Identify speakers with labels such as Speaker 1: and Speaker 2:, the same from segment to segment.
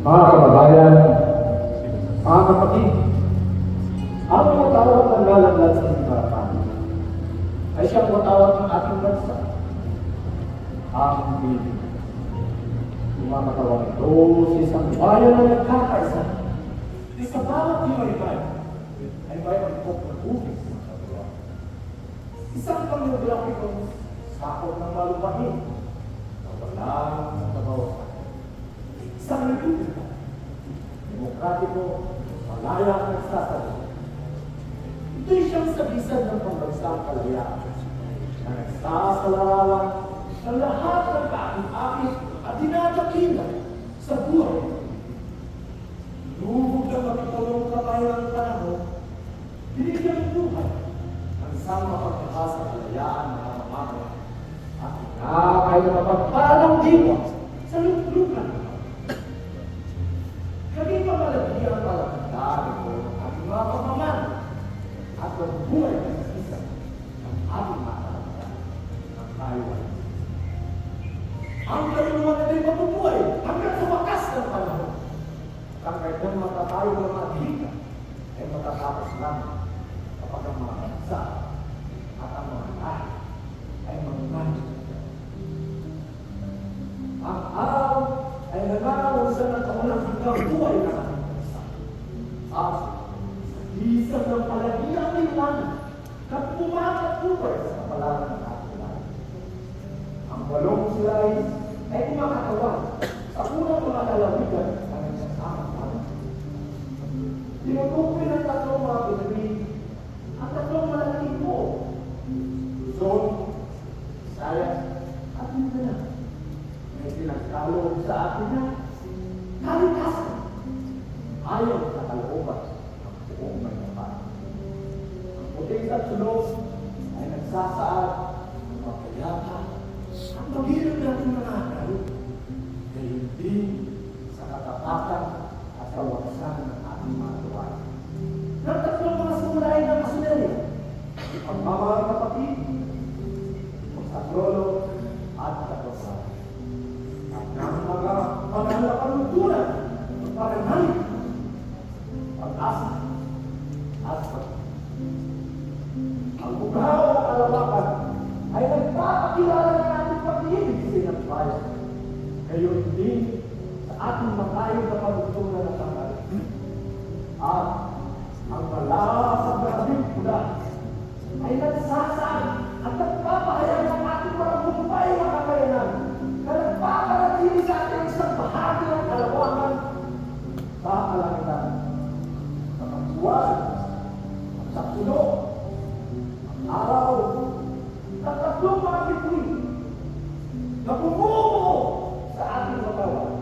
Speaker 1: Mga kababayan, mga kapatid, ang matawag ng lalaglag sa simbahan ay siyang matawag ng ating bansa, ang Pilipinas. Yung mga matawag ito sa isang bayan na nagkakaisa, sa bawat himay-bay ay mayroon po mag-ubis ng kapwa. Isang pangyografikong sakot ng malupahin na walang kabawasan. Isang republika, demokratiko, malaya at nagsasabi. Ito'y siyang sabisan ng pambansang kalayaan na nagsasalarawan ng lahat ng kaakit-akit at dinadakila sa buhay. Lubog na magpulong kamay ng panahon, binigyan buhay ang isang mapagkakasa kalayaan na mamamayan at inakay na mapagpalang diwa sa luklukan. Naging mamalagi ang palatandaan ito ng ating mga pamaman at magbuhay ng isa ng ating mga kalantan ng Taiwan. Ang kaluluwa na din mabubuhay hanggang sa wakas ng panahon. At ang kanyang matatayo ng mga dihika ay matatapos lang kapag ang mga bansa at ang mga lahi ay mangunahit. Ang araw ay nananaw sa nagkawalang hanggang buhay ng ating bansa. At sa isang ng palagiang liwanag na pumakatubay sa kapalaran ng ating lahi. Ang walong silay ay kumakatawan sa unang mga lalawigan na nagsasamang namin. Tinutukoy ng tatlong mga pinagin ang tatlong malaking po. Luzon, Visayas, at Mindanao. May pinagkaloob sa atin na kalikasan ayaw sa kalooban ng buong may kapal. Ang puting at sulog ay nagsasaad ng mapayapa at mag-ilang natin mga akal, gayon din sa katapatan at kawakasan ng ating mga luway. Ng tatlong mga sumulay ng masinari, ang mga kapatid, magsaklolo at katapatan. At ng mga pananapanuntunan ng pananalig, pag-asa at ang bugaw at kalawakan ay nagpapakilala ng ating pag-ibig sa ilang bayan. Gayon din sa ating makayo na panuntunan ng tangal. At ang malapad na habing pula ay nagsasaad at nagpapahayag ng ating mga bumbay na kakayanan na nagpaparatili sa ating isang bahagi ng kalawakan sa kalangitan. Sa pagbuwan, at sa puno, ang araw, at tatlong mga bituin na bumubuo sa ating katawan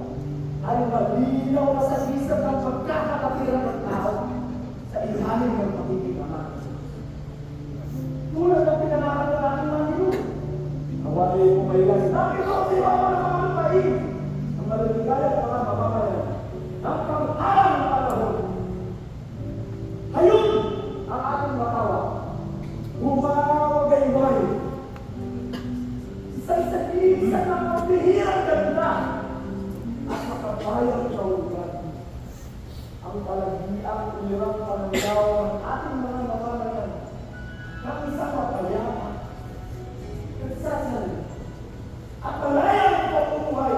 Speaker 1: ay malinaw na sa isang ng pagkakapatiran ng tao sa ilalim ng pagiging ama. Tulad ng pinangalan ng ating mga niluto, nawali mo may lang namin ito si Mama ng mga lupain ang malaligaya ng mga mamamayan ng panghalang ng panahon. Hayun ang ating makawa, humagayway sa isa't isa ng pambihirang ganda at makabayang kaugat. Ang palagiang ulirang pananaw ng ating mga mamamayan ng isang mapayapa, nagsasalita, at malayang pamumuhay.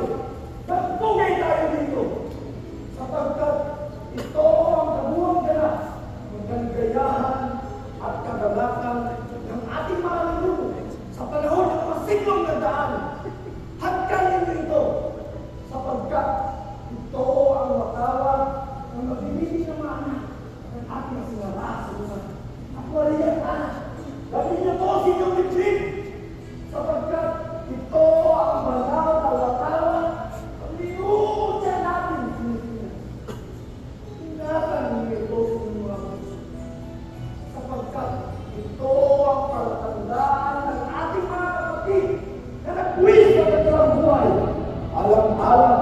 Speaker 1: Nagpugay tayo dito sapagkat ito ang kabuang ganap ng kaligayahan at kagalakan ng ating mga ninuno sa panahon ng masiglong nagdaan. Hanggang ito sapagkat ito ang matawag ng mabibigay ng mga anak ng ating sinarasunan. At waliyang anak, gawin niyo po sa inyong litrip sapagkat ito ang banal na latawan ang linuusya natin sa Pilipinas. Ingatan niyo ito sa inyong mga puso sapagkat ito ang palatandaan ng ating mga kapatid na nagwis sa kanilang buhay alang-alang